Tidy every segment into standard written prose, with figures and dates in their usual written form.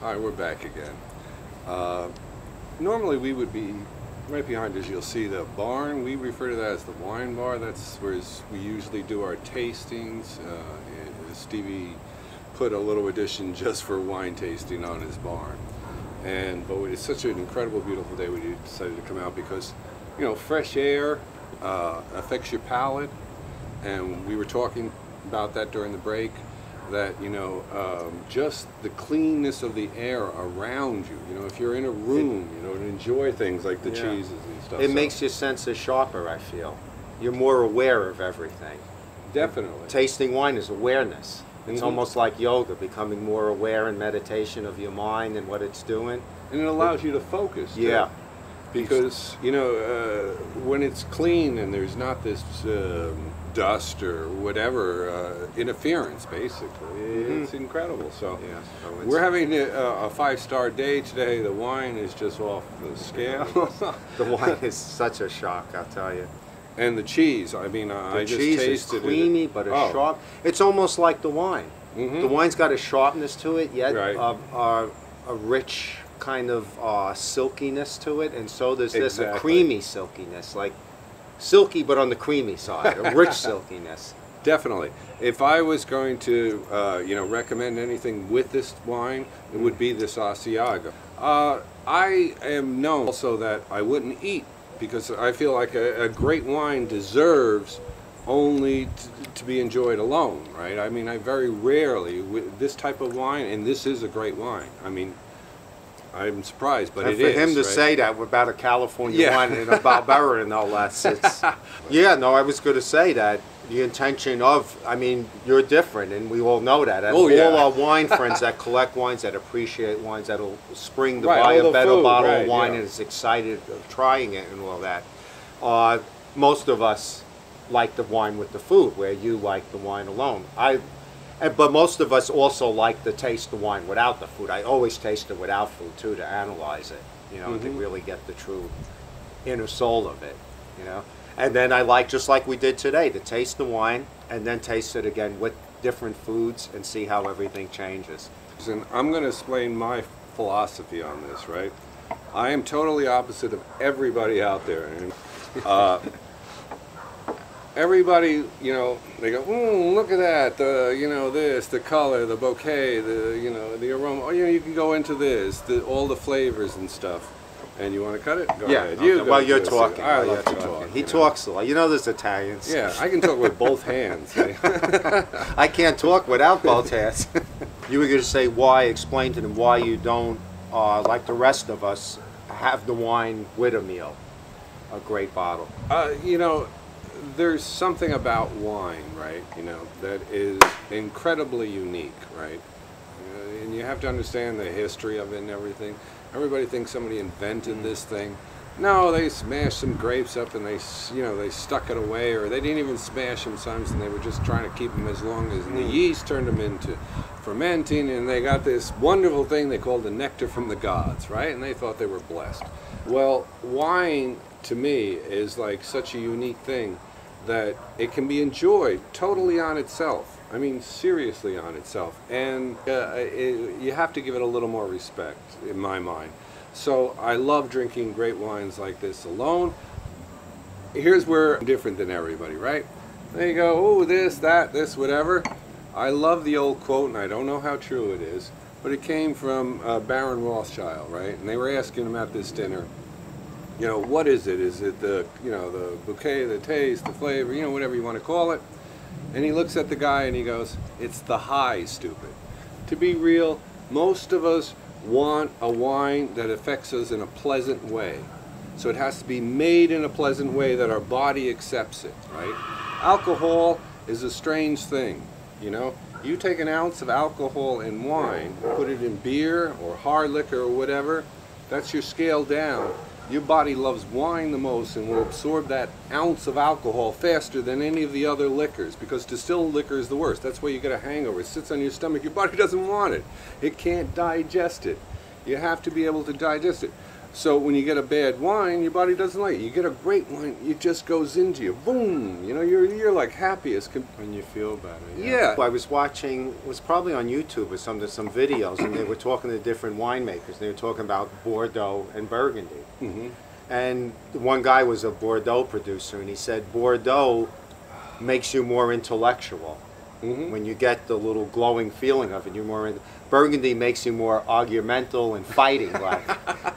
Hi, we're back again. Normally we would be right behind us. You'll see the barn. We refer to that as the wine bar. That's where we usually do our tastings. Stevie put a little addition just for wine tasting on his barn. But it's such an incredible, beautiful day. We decided to come out because, you know, fresh air affects your palate, and we were talking about that during the break. That, you know, just the cleanness of the air around you. You know, if you're in a room, you know, to enjoy things like the cheeses and stuff. It makes your senses sharper, I feel. You're more aware of everything. Definitely. Tasting wine is awareness. It's almost like yoga, becoming more aware in meditation of your mind and what it's doing. And it allows you to focus. Yeah. Because, you know, when it's clean and there's not this dust or whatever interference, basically, it's incredible. So, we're having a 5-star day today. The wine is just off the scale. The wine is such a shock, I'll tell you. And the cheese, I mean, I just tasted tasted it. The cheese is creamy, but it's sharp. It's almost like the wine. The wine's got a sharpness to it, yet a rich kind of silkiness to it, and so there's this a creamy silkiness, like silky but on the creamy side, a rich silkiness. Definitely. If I was going to, you know, recommend anything with this wine, it would be this Asiago. I am known also that I wouldn't eat, because I feel like a great wine deserves only to be enjoyed alone, right? I mean, I very rarely, with this type of wine, and this is a great wine. I mean, I'm surprised, but and it is. For him to say that about a California wine and a Babera and all that, it's, I was going to say that the intention of, I mean, you're different, and we all know that. And all our wine friends that collect wines, that appreciate wines, that'll spring to buy a better bottle of wine and is excited of trying it and all that. Most of us like the wine with the food, where you like the wine alone. But most of us also like to taste the wine without the food. I always taste it without food too, to analyze it, you know, to really get the true inner soul of it, you know. And then I like, just like we did today, to taste the wine and then taste it again with different foods and see how everything changes. And I'm going to explain my philosophy on this, right? I am totally opposite of everybody out there. And, everybody, you know, they go, look at that, you know, this, the color, the bouquet, you know, the aroma. Oh, you know, you can go into this, all the flavors and stuff. And you want to cut it? Go ahead. Well, you're talking. I love to talk. He talks a lot. You know, there's Italians. Yeah, I can talk with both hands. I can't talk without both hands. You were going to say why, explain to them why you don't, like the rest of us, have the wine with a meal, a great bottle. You know, there's something about wine, right, you know, that is incredibly unique, right? And you have to understand the history of it and everything. Everybody thinks somebody invented this thing. No, they smashed some grapes up and they stuck it away, or they didn't even smash them sometimes, and they were just trying to keep them as long as the yeast turned them into fermenting, and they got this wonderful thing they called the nectar from the gods, right? And they thought they were blessed. Well, wine, to me, is like such a unique thing that it can be enjoyed totally on itself. I mean, seriously on itself. And you have to give it a little more respect, in my mind. So I love drinking great wines like this alone. Here's where I'm different than everybody, right? There you go, oh, this, that, this, whatever. I love the old quote, and I don't know how true it is, but it came from Baron Rothschild, right? And they were asking him at this dinner, you know, what is it? Is it the, you know, the bouquet, the taste, the flavor, you know, whatever you want to call it? And he looks at the guy and he goes, it's the high, stupid. To be real, most of us want a wine that affects us in a pleasant way. So it has to be made in a pleasant way that our body accepts it, right? Alcohol is a strange thing, you know? You take an ounce of alcohol in wine, put it in beer or hard liquor or whatever, that's your scale down. Your body loves wine the most and will absorb that ounce of alcohol faster than any of the other liquors, because distilled liquor is the worst. That's why you get a hangover. It sits on your stomach. Your body doesn't want it. It can't digest it. You have to be able to digest it. So when you get a bad wine, your body doesn't like it. You get a great wine, it just goes into you. Boom! You know, you're like happiest. When you feel better. Yeah. I was watching, it was probably on YouTube or some videos, and they were talking to different winemakers. They were talking about Bordeaux and Burgundy. Mm-hmm. And one guy was a Bordeaux producer, and he said Bordeaux makes you more intellectual. Mm-hmm. When you get the little glowing feeling of it, you're more in. Burgundy makes you more argumental and fighting. Like,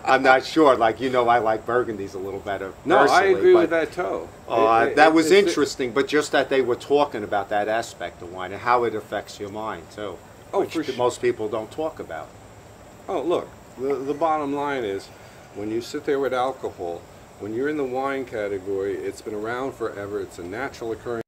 I'm not sure. Like, you know, I like Burgundies a little better. No, I agree with that too. That was interesting, but just that they were talking about that aspect of wine and how it affects your mind too. Oh, which for sure. Most people don't talk about. Oh, look, the bottom line is, when you sit there with alcohol, when you're in the wine category, it's been around forever. It's a natural occurrence.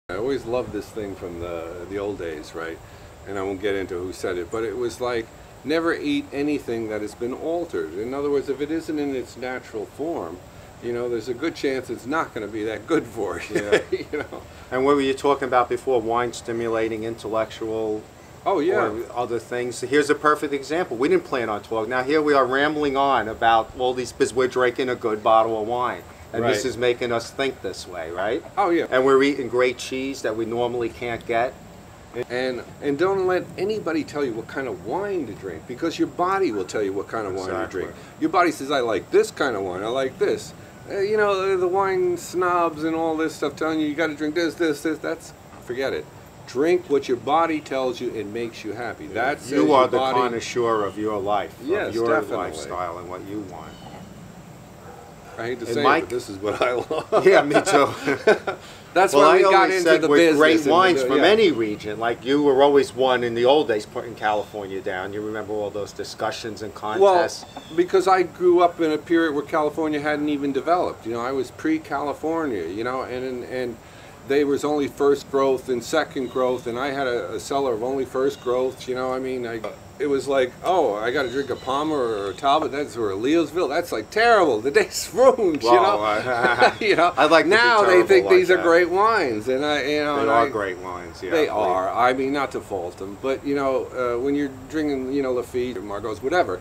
I always loved this thing from the old days, right? And I won't get into who said it, but it was like, never eat anything that has been altered. In other words, if it isn't in its natural form, you know, there's a good chance it's not going to be that good for you. Yeah. You know. And what were you talking about before? Wine stimulating intellectual. Oh yeah. Or other things. Here's a perfect example. We didn't plan on talking. Now here we are rambling on about all these because we're drinking a good bottle of wine. And Right. this is making us think this way, right? Oh yeah. And we're eating great cheese that we normally can't get. And don't let anybody tell you what kind of wine to drink, because your body will tell you what kind of wine to Exactly. drink. Your body says, I like this kind of wine, I like this. You know, the wine snobs and all this stuff telling you got to drink this, that's, forget it. Drink what your body tells you, it makes you happy. That's You are the connoisseur of your life, Yes, of your definitely. lifestyle and what you want. I hate to And say Mike- it, but this is what I love. Yeah, me too. That's Well, why we I got always into said the with business. great and wines from yeah. any region. Like you were always one in the old days putting California down. You remember all those discussions and contests? Well, because I grew up in a period where California hadn't even developed. You know, I was pre-California, you know, and there was only first growth and second growth, and I had a cellar of only first growth, you know, I mean, it was like, oh, I got to drink a Palmer or a Talbot, or a Leosville, that's like terrible, the day's ruined, you know. You know, I'd like to be now they terrible think like these are that. great wines, and They are great wines, yeah. They are. I mean, not to fault them, but you know, when you're drinking, you know, Lafite or Margot's, whatever,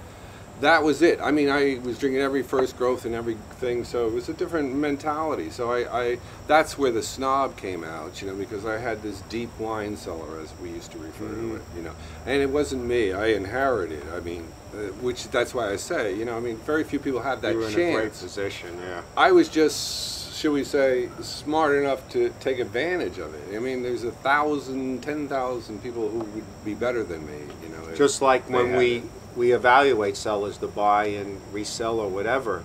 that was it. I mean, I was drinking every first growth and everything, so it was a different mentality. So that's where the snob came out, you know, because I had this deep wine cellar, as we used to refer to it, you know, and it wasn't me. I inherited. I mean, that's why I say, you know, I mean, very few people have that You were in chance. a great position, yeah. I was just, should we say, smart enough to take advantage of it. I mean, there's 1,000, 10,000 people who would be better than me, you know. Just like when we evaluate sellers to buy and resell or whatever,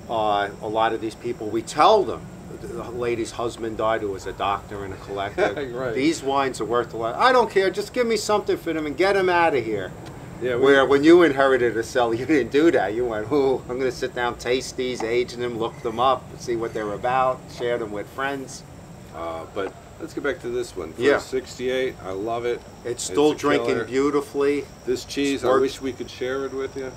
a lot of these people, we tell them, the lady's husband died who was a doctor and a collector. Right. These wines are worth a lot. I don't care, just give me something for them and get them out of here. Yeah, Where when you inherited a cellar, you didn't do that. You went, oh, I'm going to sit down, taste these, age them, look them up, see what they're about, share them with friends. But let's get back to this one. Yeah. 68, I love it. It's still a drinking killer. beautifully. This cheese, I Works. wish we could share it with you.